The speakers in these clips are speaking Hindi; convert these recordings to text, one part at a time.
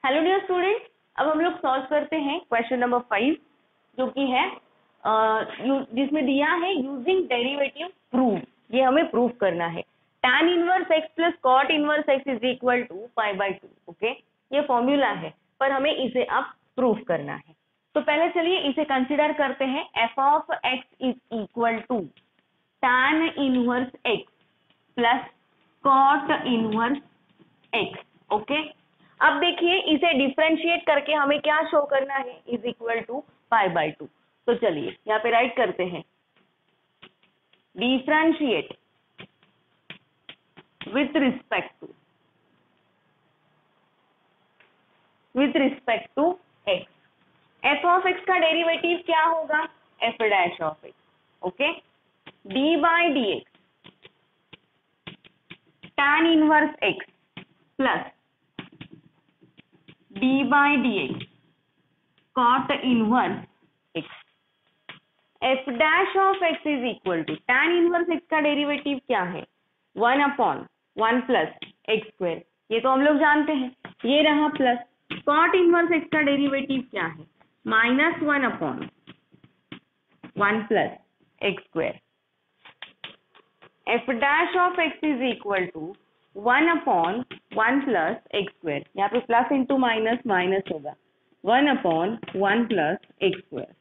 हेलो डियर स्टूडेंट, अब हम लोग सॉल्व करते हैं क्वेश्चन नंबर 5 जो कि है जिसमें दिया है यूजिंग डेरिवेटिव प्रूव। ये हमें प्रूव करना है। tan inverse x plus cot inverse x is equal to π/2। Okay, ये फॉर्मूला है पर हमें इसे अब प्रूव करना है। तो पहले चलिए इसे कंसिडर करते हैं। f of x is equal to tan inverse x plus cot inverse x। Okay, अब देखिए इसे डिफरेंशिएट करके हमें क्या शो करना है, इज इक्वल टू π/2। तो चलिए यहाँ पे राइट करते हैं, differentiate with respect to x। f of x का डेरिवेटिव क्या होगा, f dash of x। Okay, d by d x tan inverse x plus d by d x cot inverse x। f dash of x is equal to tan inverse x का डेरिवेटिव क्या है, 1/1 प्लस एक्स स्क्वायर। ये तो हम लोग जानते हैं, ये रहा प्लस कॉट इनवर्स x का डेरिवेटिव क्या है, -1/1 plus x square. f dash of x is equal to 1/1 plus x square. यहाँ पे प्लस इंटू माइनस माइनस होगा, 1/1 प्लस एक्स स्क्वायर।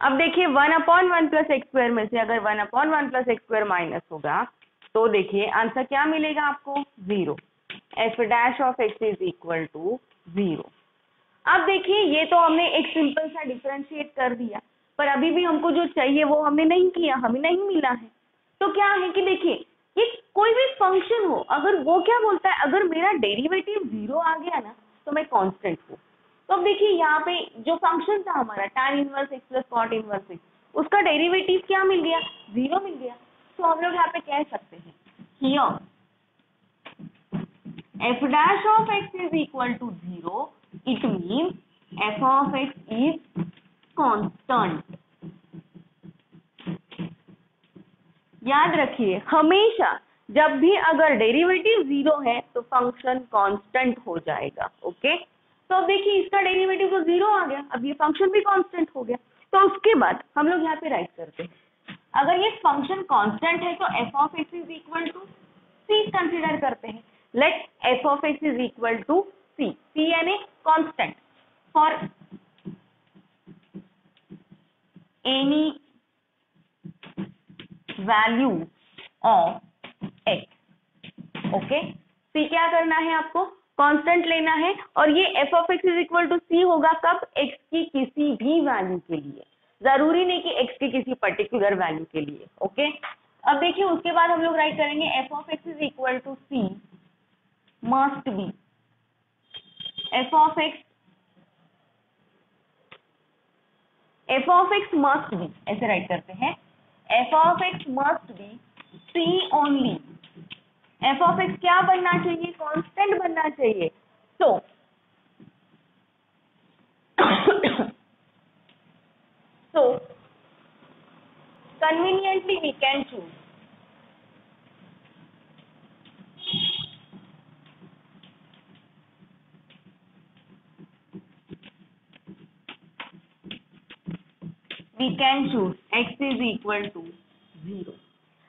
अब देखिए 1/1 प्लस एक्स स्क्वायर में से अगर 1/1 प्लस एक्स स्क्वायर माइनस होगा तो देखिए आंसर क्या मिलेगा आपको, 0। f dash of x is equal to 0। अब देखिए ये तो हमने एक सिंपल सा डिफरेंशिएट कर दिया, पर अभी भी हमको जो चाहिए वो हमने नहीं किया, हमें नहीं मिला है। तो क्या है कि देखिए ये कोई भी फंक्शन हो, अगर वो क्या बोलता है, अगर मेरा डेरिवेटिव 0 आ गया ना तो मैं कांस्टेंट हूँ। तो अब देखिए यहाँ पे जो फंक्शन था हमारा tan inverse x plus cot inverse x, उसका डेरिवेटिव क्या मिल गया, 0 मिल गया। तो हम लोग यहाँ पे कह सकते हैं here f dash of x is equal to 0, it mean f of x is constant. याद रखिए हमेशा जब भी अगर डेरिवेटिव 0 है तो फंक्शन कांस्टेंट हो जाएगा। ओके, तो अब देखिए इसका डेरिवेटिव तो 0 आ गया, अब ये फंक्शन भी कांस्टेंट हो गया। तो उसके बाद हम लोग यहाँ पे राइट करते हैं, अगर ये फंक्शन कांस्टेंट है तो f of x is equal to c consider करते हैं। Let f of x is equal to c यानी constant for any value of x। Okay, c क्या करना है, आपको कांस्टेंट लेना है, और ये f of x is equal to c होगा कब, x की किसी भी वैल्यू के लिए, जरूरी नहीं कि x की किसी पर्टिकुलर वैल्यू के लिए। ओके, अब देखिए उसके बाद हम लोग राइट करेंगे f of x is equal to c must be f of x must be, ऐसे राइट करते हैं, f of x must be c only. f of x क्या बनना चाहिए, कांस्टेंट बनना चाहिए। तो conveniently we can choose x is equal to 0।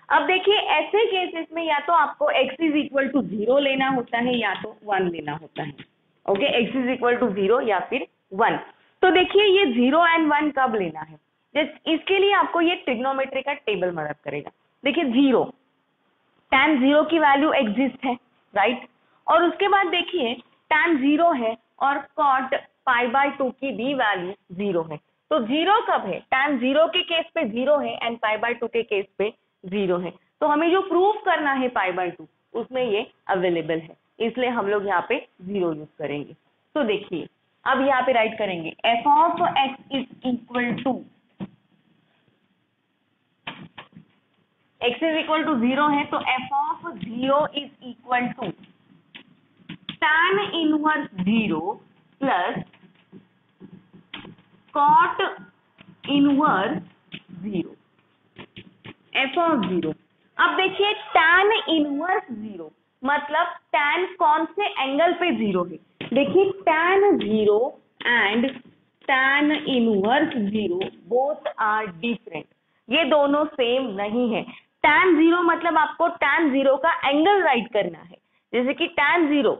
अब देखिए ऐसे केसेस में या तो आपको x इज इक्वल टू 0 लेना होता है या तो 1 लेना होता है। Okay, x is equal to 0 या फिर 1। तो देखिए ये 0 एंड 1 कब लेना है, इसके लिए आपको ये ट्रिग्नोमेट्री का टेबल मदद करेगा। देखिए 0 tan 0 की वैल्यू एग्जिस्ट है, राइट, और उसके बाद देखिए tan 0 है और cot π/2 की भी वैल्यू 0 है। तो 0 कब है, tan 0 के केस पे 0 है एंड π/2 के केस पे 0 है। तो हमें जो प्रूफ करना है π/2 उसमें ये अवेलेबल है, इसलिए हम लोग यहाँ पे 0 यूज करेंगे। तो देखिए अब यहाँ पे राइट करेंगे f of x is equal to, x is equal to 0 है तो f of 0 is equal to tan inverse 0 plus cot inverse 0, f of 0। अब देखिए tan इनवर्स 0 मतलब tan कौन से एंगल पे 0 है, देखिए tan 0 and tan inverse 0 both are different, ये दोनों सेम नहीं है। tan 0 मतलब आपको tan 0 का एंगल राइट करना है, जैसे कि tan 0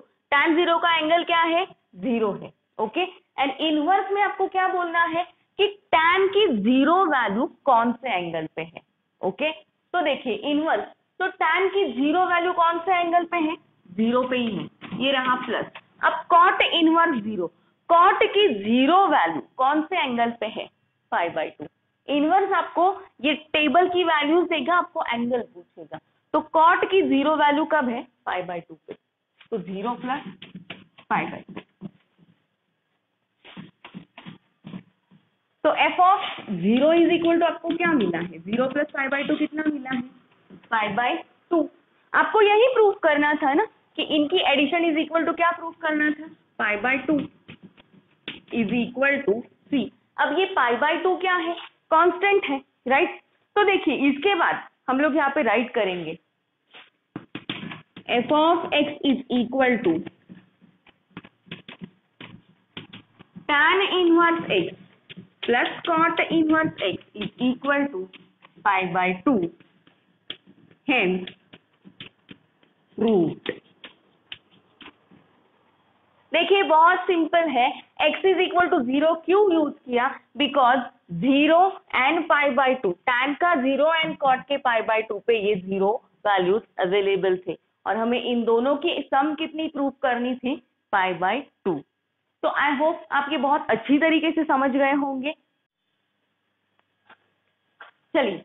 का एंगल क्या है, 0 है, ओके। एंड इनवर्स में आपको क्या बोलना है कि tan की 0 वैल्यू कौन से एंगल पे है, ओके। तो देखिए इनवर्स, तो tan की 0 वैल्यू कौन से एंगल पे है, 0 पे ही है, ये रहा प्लस। अब cot इनवर्स 0, cot की 0 वैल्यू कौन से एंगल पे है, π/2। इनवर्स आपको ये टेबल की वैल्यूज देगा, आपको एंगल पूछेगा, तो cot की 0 वैल्यू कब है, π/2 पे, तो 0 प्लस π/2। तो f of 0 is equal to आपको क्या मिला है, 0 प्लस π/2 कितना मिला है, π/2। आपको यही प्रूफ करना था ना कि इनकी एडिशन इज इक्वल टू क्या प्रूफ करना था, π/2 इज इक्वल टू c। अब ये π/2 क्या है, कांस्टेंट है, राइट। तो देखिए इसके बाद हम लोग यहाँ पे राइट करेंगे f of x is equal to tan inverse x plus cot inverse x is equal to π/2, hence root। देखिए बहुत सिंपल है, x इज इक्वल टू 0 क्यों यूज किया, बिकॉज 0 एंड π/2, tan का 0 एंड cot के π/2 पे ये 0 वैल्यूज अवेलेबल थे, और हमें इन दोनों की सम कितनी प्रूव करनी थी, π/2। तो आई होप आप ये बहुत अच्छी तरीके से समझ गए होंगे। चलिए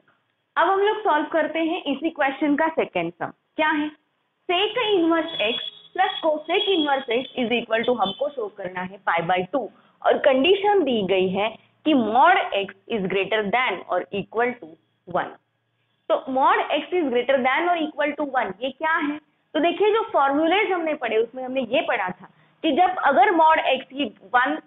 अब हम लोग सॉल्व करते हैं इसी क्वेश्चन का सेकेंड सम। क्या है, sec inverse x plus cosec inverse x is equal to हमको शो करना है π/2, और कंडीशन दी गई है कि mod x is greater than और इक्वल टू 1। तो mod x is greater than और इक्वल टू 1 ये क्या है, तो देखिए जो फॉर्मूलेज हमने पढ़े उसमें हमने ये पढ़ा था कि जब अगर मॉड x ये 1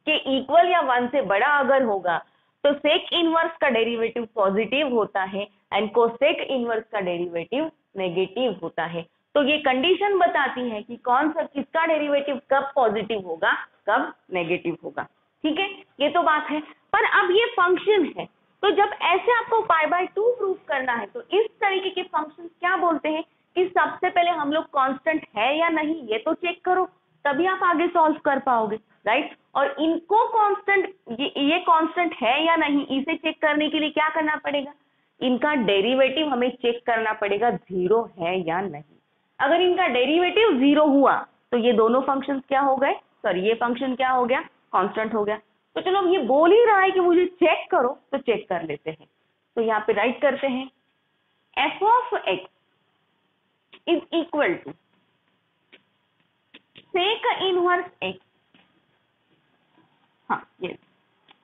के इक्वल या 1 से बड़ा अगर होगा तो सेक इनवर्स का डेरिवेटिव पॉजिटिव होता है एंड कोसेक इनवर्स का डेरिवेटिव नेगेटिव होता है। तो ये कंडीशन बताती है कि कौन सा किसका डेरिवेटिव कब पॉजिटिव होगा कब नेगेटिव होगा, ठीक है, ये तो बात है। पर अब ये फंक्शन है, तो जब ऐसे आपको π/2 प्रूव करना है तो इस तरीके के फंक्शन क्या बोलते हैं कि सबसे पहले हम लोग कांस्टेंट है या नहीं ये तो चेक करो, तभी आप आगे सॉल्व कर पाओगे, राइट। और इनको कांस्टेंट, ये कांस्टेंट है या नहीं इसे चेक करने के लिए क्या करना पड़ेगा, इनका डेरिवेटिव हमें चेक करना पड़ेगा 0 है या नहीं। अगर इनका डेरिवेटिव 0 हुआ तो ये दोनों फंक्शंस क्या हो गए, सॉरी ये फंक्शन क्या हो गया, कांस्टेंट हो गया। तो चलो ये बोल ही रहा है कि मुझे चेक करो तो चेक कर लेते हैं। तो यहाँ पे राइट करते हैं f of x is equal to sec inverse x, हाँ ये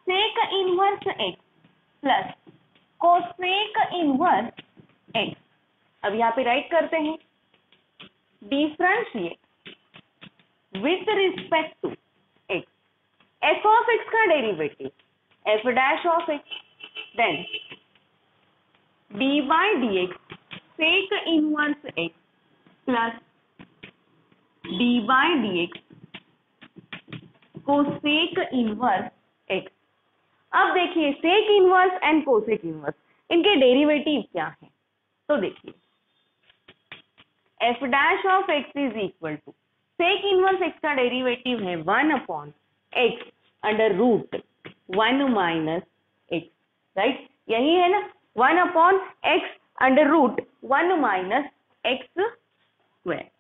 sec inverse x plus cosec inverse x। अब यहाँ पे राइट करते हैं differentiate with respect to x, f of x का derivative f dash of x, then dy dx sec inverse x plus dy dx cosec inverse x। अब देखिए sec inverse and cosec inverse इनके डेरिवेटिव क्या है, तो देखिए f dash of x is equal to sec inverse x का डेरिवेटिव है 1/x under root 1 minus x, right, यही है ना, 1/x under root 1 minus x square.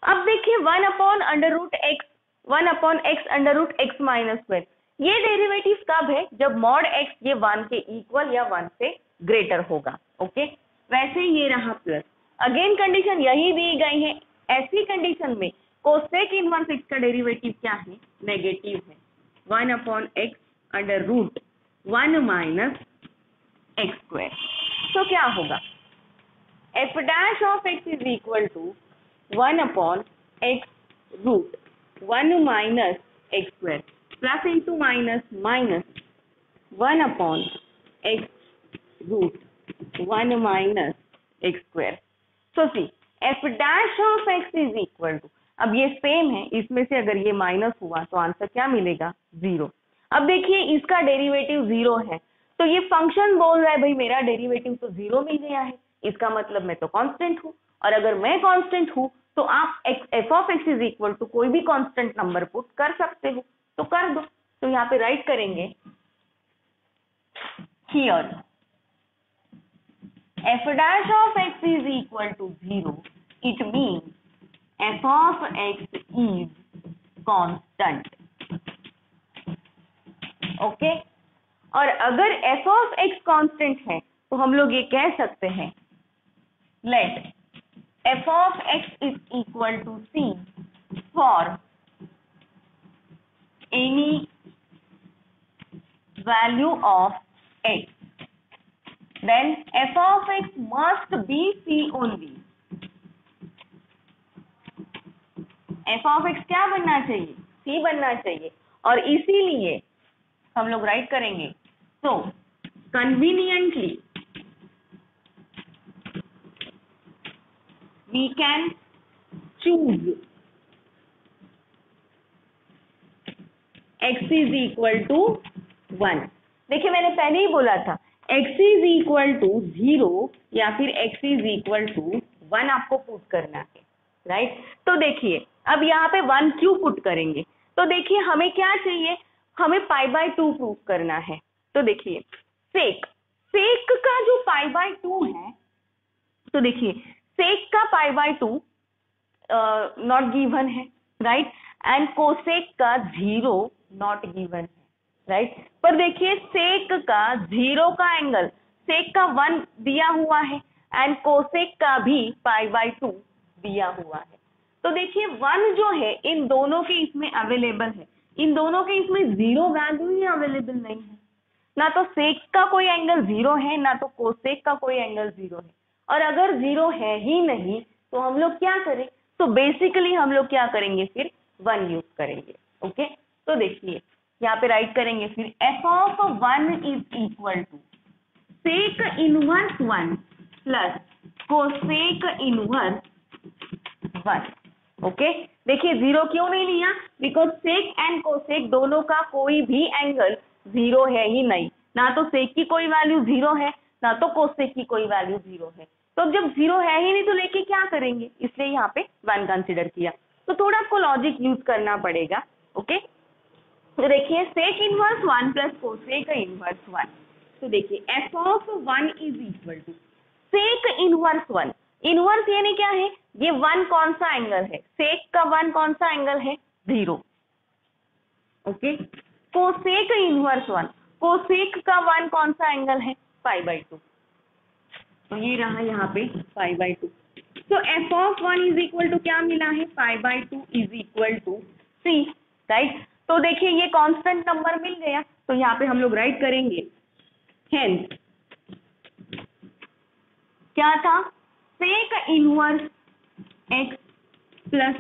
अब देखिए 1/x under root x minus square, ये डेरिवेटिव कब है, जब मॉड x ये 1 के इक्वल या 1 से ग्रेटर होगा, ओके। वैसे ये रहा प्लस, अगेन कंडीशन यही दी गई है, ऐसी कंडीशन में कोसेक इनवर्स x का डेरिवेटिव क्या है, नेगेटिव है, 1/x under root 1 minus x square. तो क्या होगा, f dash of x is equal to 1/x root 1 minus x square plus into minus minus 1/x root 1 minus x square. So see f dash of x is equal to, अब ये सेम है, इसमें से अगर ये माइनस हुआ तो आंसर क्या मिलेगा? 0। अब देखिए इसका डेरिवेटिव 0 है, तो ये फंक्शन बोल रहा है भाई मेरा डेरिवेटिव तो 0 मिल गया है, इसका मतलब मैं तो कांस्टेंट हूँ, और अगर मैं कांस्टेंट हूँ तो आप f of x is equal to कोई भी कांस्टेंट नंबर पुट कर सकते हो, तो कर दो। तो यहाँ पे राइट करेंगे here f dash of x is equal to 0, it means f of x is constant. Okay और अगर f of x कांस्टेंट है तो हम लोग ये कह सकते हैं let f of x is equal to c for any value of x, then f of x must be c only. f of x क्या बनना चाहिए? c बनना चाहिए, और इसीलिए हम लोग राइट करेंगे so conveniently we can choose x is equal to 1। देखिए मैंने पहले ही बोला था x is equal to 0 या फिर x is equal to 1 आपको पुट करना है, राइट? तो देखिए अब यहाँ पे 1 क्यों पुट करेंगे? तो देखिए हमें क्या चाहिए, हमें π/2 प्रूव करना है। तो देखिए सेक का जो π/2 है, तो देखिए सेक का π/2 नॉट गिवन है, राइट? एंड कोसेक का 0 नॉट गिवन है, राइट? पर देखिए सेक का 0 का एंगल, सेक का 1 दिया हुआ है एंड कोसेक का भी π/2 दिया हुआ है। तो देखिए 1 जो है इन दोनों के इसमें अवेलेबल है, इन दोनों के इसमें 0 वैल्यू ही अवेलेबल नहीं है, ना तो सेक का कोई एंगल 0 है ना तो कोसेक का कोई एंगल 0 है, और अगर 0 है ही नहीं तो हम लोग क्या करें? तो बेसिकली हम लोग क्या करेंगे, फिर 1 यूज करेंगे। ओके तो देखिए यहाँ पे राइट करेंगे फिर f of 1 is equal to sec inverse 1 plus cosec inverse 1। Okay देखिए 0 क्यों नहीं लिया? बिकॉज सेक एंड कोसेक दोनों का कोई भी एंगल 0 है ही नहीं, ना तो सेक की कोई वैल्यू 0 है ना तो कोसेक की कोई वैल्यू 0 है। तो अब जब 0 है ही नहीं तो लेके क्या करेंगे, इसलिए यहाँ पे 1 कंसिडर किया। तो थोड़ा आपको लॉजिक यूज करना पड़ेगा। ओके तो देखिए sec inverse 1 plus cosec inverse 1, तो देखिए f of 1 is equal to sec inverse 1, inverse यानी क्या है, ये 1 कौन सा एंगल है, सेक का 1 कौन सा एंगल है, 0। ओके कोसेक इनवर्स 1, कोसेक का 1 कौन सा एंगल है, π/2, तो ये रहा यहाँ पे π/2। तो f of 1 is equal to क्या मिला है, π/2 is equal to c, right? तो देखिए ये कांस्टेंट नंबर मिल गया, तो यहाँ पे हम लोग राइट करेंगे हेंस क्या था, sec inverse x plus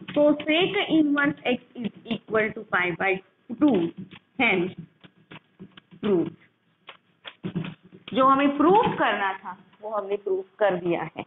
cosec inverse x is equal to π/2, hence proof. जो हमें प्रूफ करना था वो हमने प्रूफ कर दिया है।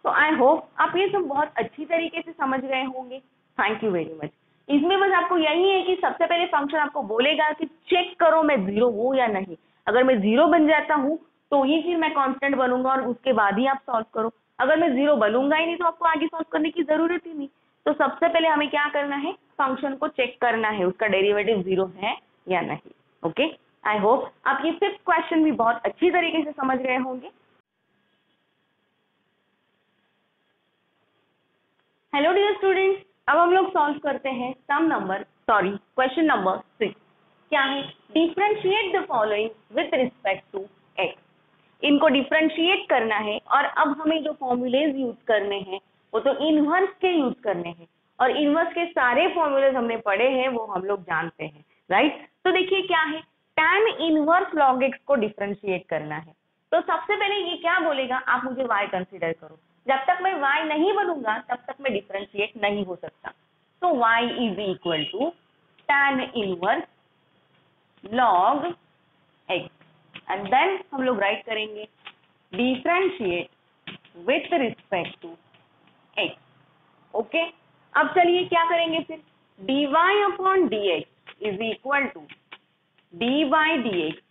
तो आई होप आप ये सब बहुत अच्छी तरीके से समझ गए होंगे। Thank you very much. इसमें बस आपको यही है कि सबसे पहले फंक्शन आपको बोलेगा कि चेक करो मैं 0 हूँ या नहीं, अगर मैं 0 बन जाता हूँ तो ही फिर मैं कांस्टेंट बनूंगा और उसके बाद ही आप सॉल्व करो, अगर मैं 0 बनूंगा ही नहीं तो आपको आगे सॉल्व करने की जरूरत ही नहीं। तो सबसे पहले हमें क्या करना है, फंक्शन को चेक करना है उसका डेरिवेटिव 0 है या नहीं। ओके आई होप आप ये 5th क्वेश्चन भी बहुत अच्छी तरीके से समझ गए होंगे। हेलो डियर स्टूडेंट्स, अब हम लोग सॉल्व करते हैं क्वेश्चन नंबर 6। क्या है, differentiate the following with respect to x। इनको डिफरेंशिएट करना है और अब हमें जो फॉर्मूलेज यूज करने हैं वो तो इनवर्स के यूज करने हैं, और इनवर्स के सारे फॉर्मूलेज हमने पढ़े हैं वो हम लोग जानते हैं, राइट? तो देखिए क्या है, tan इनवर्स log x को डिफरेंशिएट करना है। तो सबसे पहले ये क्या बोलेगा, आप मुझे y कंसीडर करो, जब तक मैं y नहीं बनूंगा तब तक मैं डिफरेंशिएट नहीं हो सकता। तो y is equal to tan inverse log x, and then हम लोग राइट करेंगे differentiate with respect to x। Okay, अब चलिए क्या करेंगे फिर, dy upon dx is equal to d by d x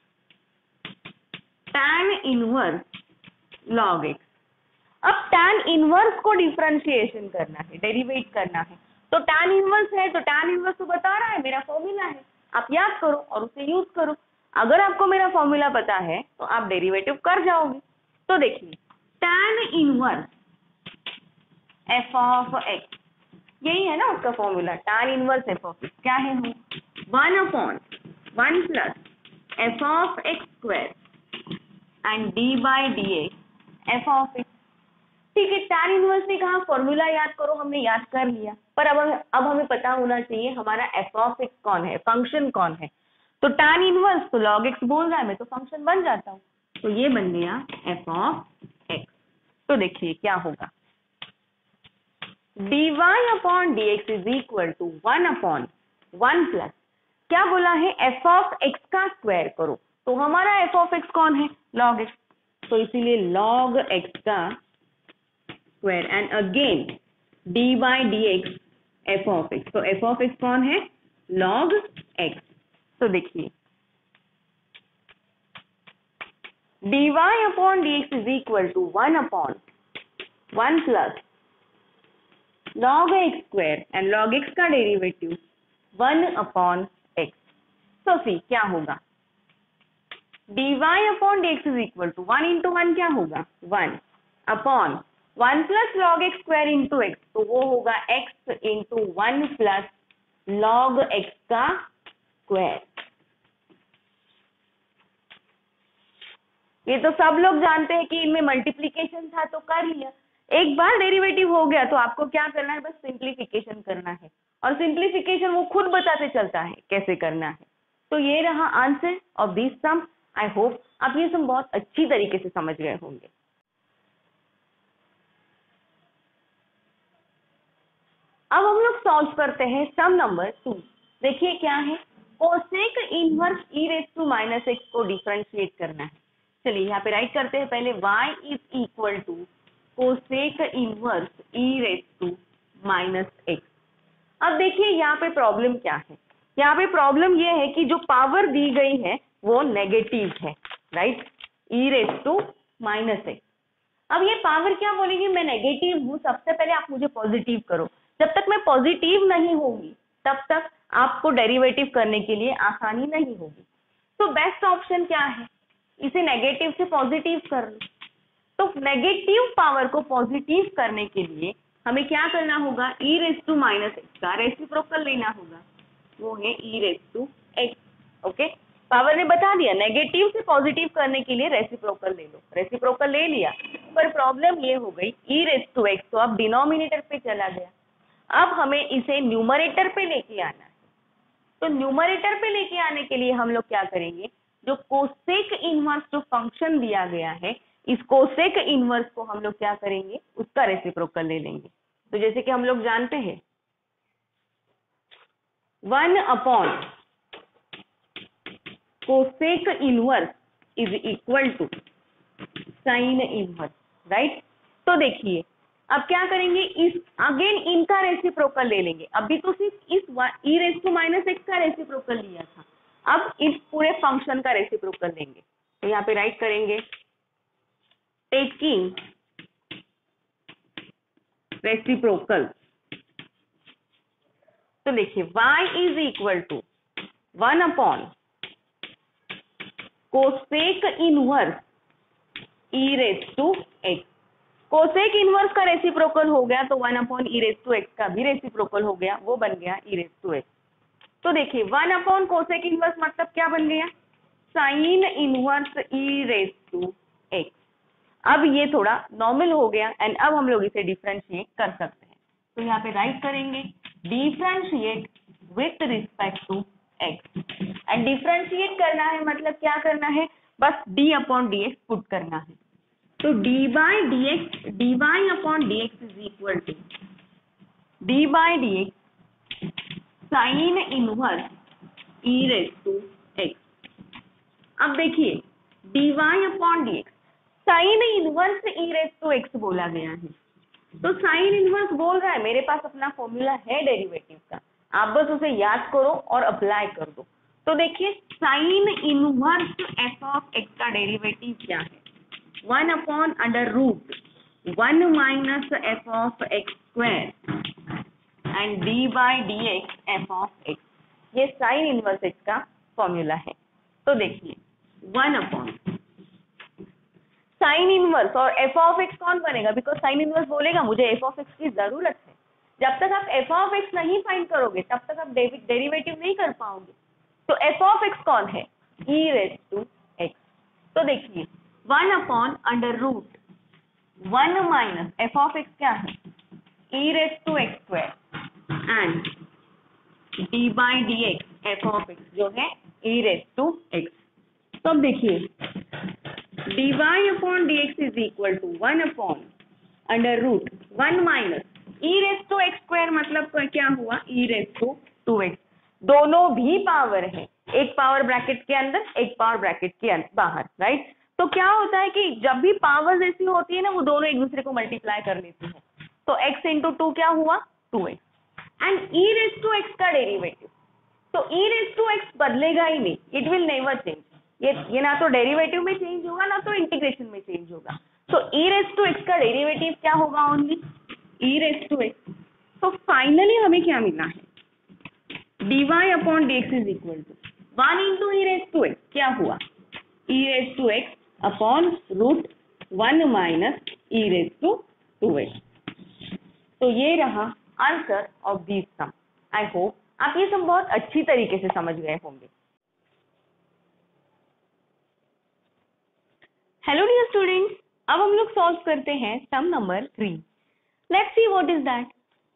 tan inverse log x। अब tan इनवर्स को डिफरेंशिएशन करना है, डेरिवेट करना है, तो tan इनवर्स है तो tan इनवर्स तो बता रहा है मेरा फॉर्मूला है, आप याद करो और उसे यूज करो। अगर आपको मेरा फॉर्मूला पता है तो आप डेरिवेटिव कर जाओगे। तो देखिए tan inverse f of x, यही है ना उसका formula, tan inverse f of x क्या है, 1/1 plus f of x square and d by d x f of x। ठीक है, tan इनवर्स ने कहा फॉर्मूला याद करो, हमने याद कर लिया, पर अब हमें पता होना चाहिए हमारा f ऑफ x कौन है, फंक्शन कौन है। तो tan इनवर्स तो log x बोल रहा है, मैं तो फंक्शन बन जाता हूँ, तो ये बन गया f ऑफ x। तो देखिए क्या होगा, dy upon d x is equal to 1/1 plus, क्या बोला है, f ऑफ x का स्क्वायर करो, तो हमारा f ऑफ x कौन है, log x, तो इसीलिए log x का square and again d by d x f of x, तो f ऑफ x कौन है, log x। तो देखिए dy upon d x is equal to 1/1 plus log x square and log x का डेरिवेटिव 1/x। तो सी क्या होगा, dy upon d x is equal to 1 into 1 क्या होगा, 1 upon 1 plus log x square into x, तो वो होगा x into 1 plus log x का स्क्वायर। ये तो सब लोग जानते हैं कि इनमें मल्टीप्लीकेशन था तो कर लिया, एक बार डेरिवेटिव हो गया तो आपको क्या करना है, बस सिंप्लीफिकेशन करना है, और सिंप्लीफिकेशन वो खुद बताते चलता है कैसे करना है। तो ये रहा answer of this sum. I hope आप ये सम बहुत अच्छी तरीके से समझ गए होंगे। अब हम लोग सॉल्व करते हैं सम नंबर 2। देखिए क्या है, cosec inverse e raise to minus x को डिफरेंशिएट करना है। चलिए यहाँ पे राइट करते हैं पहले, y is equal to cosec inverse e raise to minus x. अब देखिए यहाँ पे प्रॉब्लम क्या है, यहाँ पे प्रॉब्लम ये है कि जो पावर दी गई है वो नेगेटिव है, right, e raise to minus x. अब ये पावर क्या बोलेगी, मैं नेगेटिव हूँ, सबसे पहले आप मुझे पॉजिटिव करो, जब तक मैं पॉजिटिव नहीं होगी तब तक आपको डेरिवेटिव करने के लिए आसानी नहीं होगी। तो बेस्ट ऑप्शन क्या है, इसे नेगेटिव से पॉजिटिव कर लो। तो नेगेटिव पावर को पॉजिटिव करने के लिए हमें क्या करना होगा, e raise to minus x का रेसिप्रोकल लेना होगा, वो है e raise to x. Okay, power ने बता दिया नेगेटिव से पॉजिटिव करने के लिए रेसिप्रोकल ले लो, रेसिप्रोकल ले लिया, पर प्रॉब्लम ये हो गई e रेज टू एक्स तो अब डिनोमिनेटर पे चला गया, अब हमें इसे न्यूमरेटर पे लेके आना है। तो न्यूमरेटर पे लेके आने के लिए हम लोग क्या करेंगे, जो कोसेक इनवर्स जो फंक्शन दिया गया है, इस कोसेक इनवर्स को हम लोग क्या करेंगे, उसका रेसिप्रोकल ले लेंगे। तो जैसे कि हम लोग जानते हैं 1 upon cosec inverse is equal to sine inverse, right. तो देखिए अब क्या करेंगे, इस अगेन इनका रेसिप्रोकल ले लेंगे, अभी तो सिर्फ इस e raise to minus x का रेसिप्रोकल लिया था, अब इस पूरे फंक्शन का रेसिप्रोकल लेंगे। तो यहाँ पे राइट करेंगे टेकिंग रेसिप्रोकल। तो देखिए y is equal to 1 upon cosec inverse e raise to x. Cosec inverse का रेसिप्रोकल हो गया तो 1 upon e raise to x का भी रेसिप्रोकल हो गया, वो बन गया e रेज टू एक्स। तो देखिए 1 अपॉन कोसेक इनवर्स मतलब क्या बन गया, sine inverse e raise to x. अब ये थोड़ा नॉर्मल हो गया एंड अब हम लोग इसे डिफरेंशिएट कर सकते हैं। तो यहाँ पे राइट करेंगे differentiate with respect to x, and differentiate करना है मतलब क्या करना है, बस d upon d x put करना है। तो dy upon d x is equal to d by d x sine inverse e raise to x. अब देखिए dy upon d x, sine inverse e raise to x बोला गया है, तो साइन इनवर्स बोल रहा है मेरे पास अपना फॉर्मूला है डेरिवेटिव का, आप बस उसे याद करो और अप्लाई कर दो। तो देखिए sine inverse f of x का डेरिवेटिव क्या है, 1/√1 minus F of x square and d by d x f of x, ये साइन इनवर्स एक्स का फॉर्मूला है। तो देखिए 1 साइन इनवर्स और एफ ऑफ एक्स कौन बनेगा, बिकॉज साइन इनवर्स बोलेगा मुझे एफ ऑफ एक्स की जरूरत है। जब तक आप एफ ऑफ एक्स नहीं फाइंड करोगे तब तक आप डेरिवेटिव नहीं कर पाओगे। तो एफ ऑफ एक्स कौन है, ई रेज टू एक्स। तो देखिए 1/√1 माइनस एफ ऑफ एक्स क्या है, e raise to x square and d by d x f of x जो है ई रेज टू एक्स। तो अब देखिए dy upon dx is equal to 1/√1 minus e raise to x square, मतलब क्या हुआ e रेज टू 2x। दोनों भी पावर है, एक पावर ब्रैकेट के अंदर एक पावर ब्रैकेट के बाहर, राइट। तो क्या होता है कि जब भी पावर्स ऐसी होती है ना वो दोनों एक दूसरे को मल्टीप्लाई कर लेती है। तो x इंटू 2 क्या हुआ 2x and e raise to x का डेरिवेटिव, तो e रेज टू एक्स बदलेगा ही नहीं, इट विल नेवर चेंज। ये ना तो डेरिवेटिव में चेंज होगा ना तो इंटीग्रेशन में चेंज होगा। तो e रेज टू एक्स का डेरिवेटिव क्या होगा, only e raise to x. तो फाइनली हमें क्या मिला है, dy upon dx is equal to 1 into e raise to x, क्या हुआ e raise to x upon √1 minus e raise to 2x। तो ये रहा answer of this sum. I hope आप ये सम बहुत अच्छी तरीके से समझ गए होंगे। हेलो डियर स्टूडेंट्स, अब हम लोग सॉल्व करते हैं sum number 3। Let's see what is that,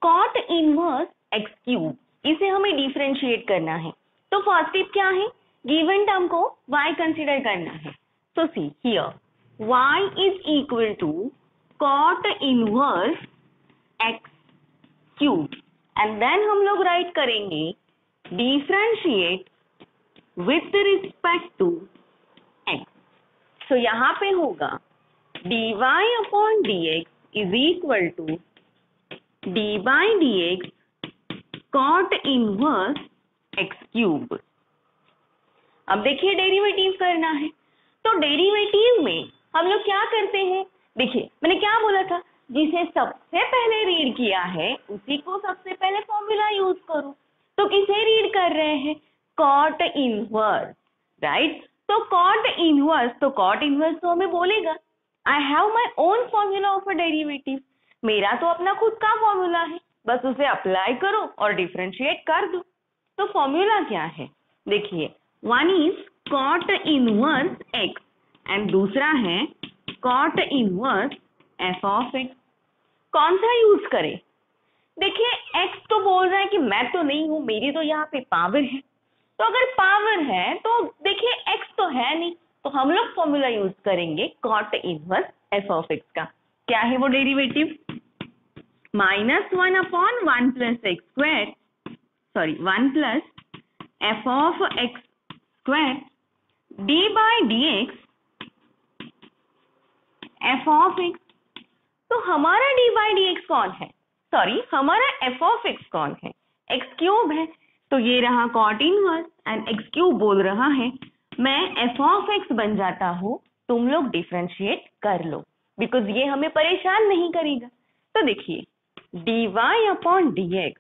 cot inverse x cube, इसे हमें डिफरेंशिएट करना है। तो फर्स्ट स्टेप क्या है, गिवन टर्म को y कंसीडर करना है। तो see here y is equal to cot inverse x cube and then हम लोग राइट करेंगे differentiate with respect to x. तो यहाँ पे होगा dy upon dx is equal to d by dx cot inverse x cube. अब देखिए डेरिवेटिव करना है, तो डेरिवेटिव में हम लोग क्या करते हैं, देखिए मैंने क्या बोला था, जिसे सबसे पहले रीड किया है उसी को सबसे पहले फॉर्मूला यूज करो। तो किसे रीड कर रहे हैं, कॉट इनवर्स, राइट। तो कॉट इनवर्स, तो कॉट इनवर्स तो हमें बोलेगा I have my own formula of a derivative, मेरा तो अपना खुद का फॉर्मूला है, बस उसे अप्लाई करो और डिफरेंशिएट कर दो। तो फॉर्मूला क्या है, देखिए one is cot inverse x and दूसरा है cot inverse f of x. कौन सा यूज करें, देखिए एक्स तो बोल रहा है कि मैं तो नहीं हूं, मेरी तो यहाँ पे पावर है। तो अगर पावर है तो देखिए एक्स तो है नहीं, तो हम लोग फॉर्मूला यूज करेंगे cot inverse f of x का। क्या है वो derivative, -1 upon 1 plus x square, sorry 1 plus f of x square d by d x f of x. तो हमारा डी बाई डी एक्स कौन है, सॉरी हमारा एफ ऑफ एक्स कौन है, एक्स क्यूब है। तो ये रहा cot inverse and x cube बोल रहा है मैं एफ ऑफ एक्स बन जाता हूँ, तुम लोग डिफरेंशिएट कर लो, बिकॉज ये हमें परेशान नहीं करेगा। तो देखिए dy upon dx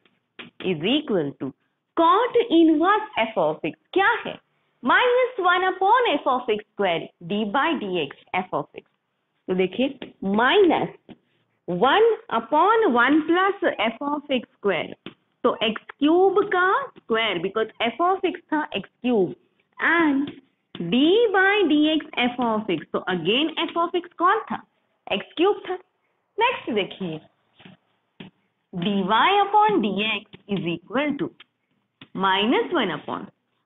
is equal to cot inverse f of x क्या है, -1 upon f of x square d by d x f of x. तो देखिए -1 upon 1 plus f of x square, तो एक्स क्यूब का square, because f of x था x cube and d by d x f of x, तो अगेन एफ ऑफ एक्स कौन था, एक्स क्यूब था। नेक्स्ट देखिए dy upon dx is equal to -1 upon,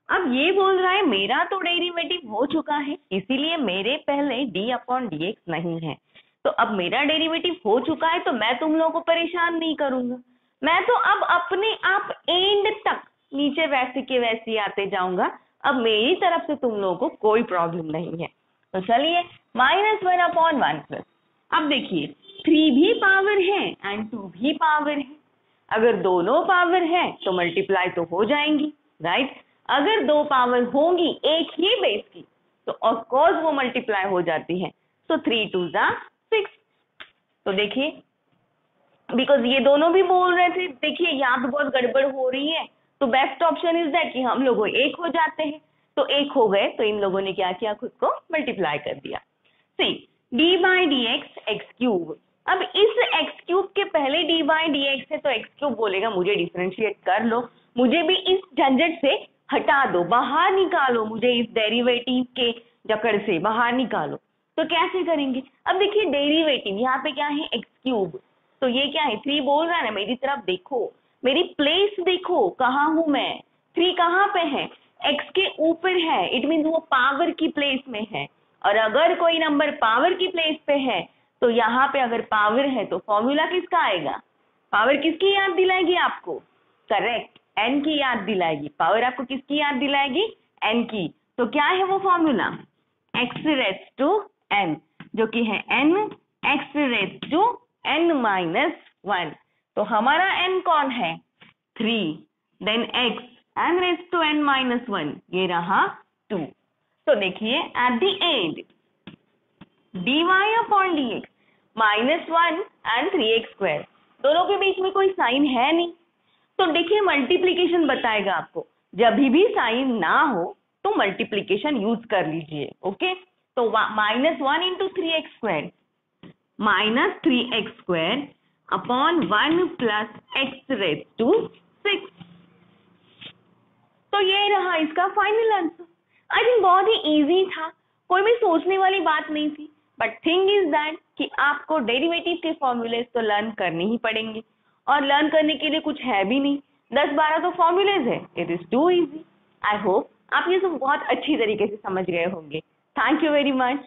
अब ये बोल रहा है मेरा तो डेरिवेटिव हो चुका है इसीलिए मेरे पहले d अपॉन dx नहीं है। तो अब मेरा डेरिवेटिव हो चुका है तो मैं तुम लोगों को परेशान नहीं करूंगा, मैं तो अब अपने आप एंड तक नीचे वैसे के वैसे आते जाऊंगा, अब मेरी तरफ से तुम लोगों को कोई प्रॉब्लम नहीं है। तो चलिए -1 अपॉन 1 प्लस, अब देखिए 3 भी पावर है एंड 2 भी पावर है। अगर दोनों पावर है तो मल्टीप्लाई तो हो जाएंगी, राइट। अगर 2 पावर होंगी एक ही बेस की तो ऑफ कोर्स वो मल्टीप्लाई हो जाती है। सो 3 2 6। तो देखिए, बिकॉज ये दोनों भी बोल रहे थे, देखिए यहाँ पे बहुत गड़बड़ हो रही है, तो बेस्ट ऑप्शन इज दैट कि हम लोग एक हो जाते हैं। तो एक हो गए तो इन लोगों ने क्या किया, खुद को मल्टीप्लाई कर दिया। See d by d x x cube. अब इस एक्स क्यूब के पहले डी बाई डी एक्स है तो एक्स क्यूब बोलेगा मुझे डिफरेंशिएट कर लो, मुझे भी इस झंझट से हटा दो, बाहर निकालो, मुझे इस डेरिवेटिव के जकड़ से बाहर निकालो। तो कैसे करेंगे? अब देखिए डेरिवेटिव यहाँ पे क्या है, एक्स क्यूब, तो ये क्या है 3 बोल रहा है ना, मेरी तरफ देखो, मेरी प्लेस देखो कहाँ हूं मैं, 3 कहाँ पे है, x के ऊपर है, इट मीन्स वो पावर की प्लेस में है। और अगर कोई नंबर पावर की प्लेस पे है तो यहाँ पे अगर पावर है तो फॉर्मूला किसका आएगा, पावर किसकी याद दिलाएगी आपको, करेक्ट, n की याद दिलाएगी। पावर आपको किसकी याद दिलाएगी, n की। तो क्या है वो formula, x raise to n, जो कि है n x raise to n minus 1। तो हमारा n कौन है, 3, then x n raise to n minus 1, ये रहा 2। तो देखिए at the end dy upon dx minus 1 and 3x square, दोनों के बीच में कोई साइन है नहीं, तो देखिए मल्टीप्लीकेशन बताएगा आपको, जब भी साइन ना हो तो मल्टीप्लीकेशन यूज कर लीजिए, ओके। तो minus 1 into 3x square minus 3x square upon 1 plus x raise to 6। तो ये रहा इसका फाइनल आंसर। आई थिंक बहुत ही इजी था, कोई भी सोचने वाली बात नहीं थी, बट थिंग इज दैट कि आपको डेरिवेटिव के फॉर्मूलेज तो लर्न करने ही पड़ेंगे, और लर्न करने के लिए कुछ है भी नहीं, 10-12 तो फॉर्मूलेज है, it is too easy. I hope आप ये सब बहुत अच्छी तरीके से समझ गए होंगे। Thank you very much.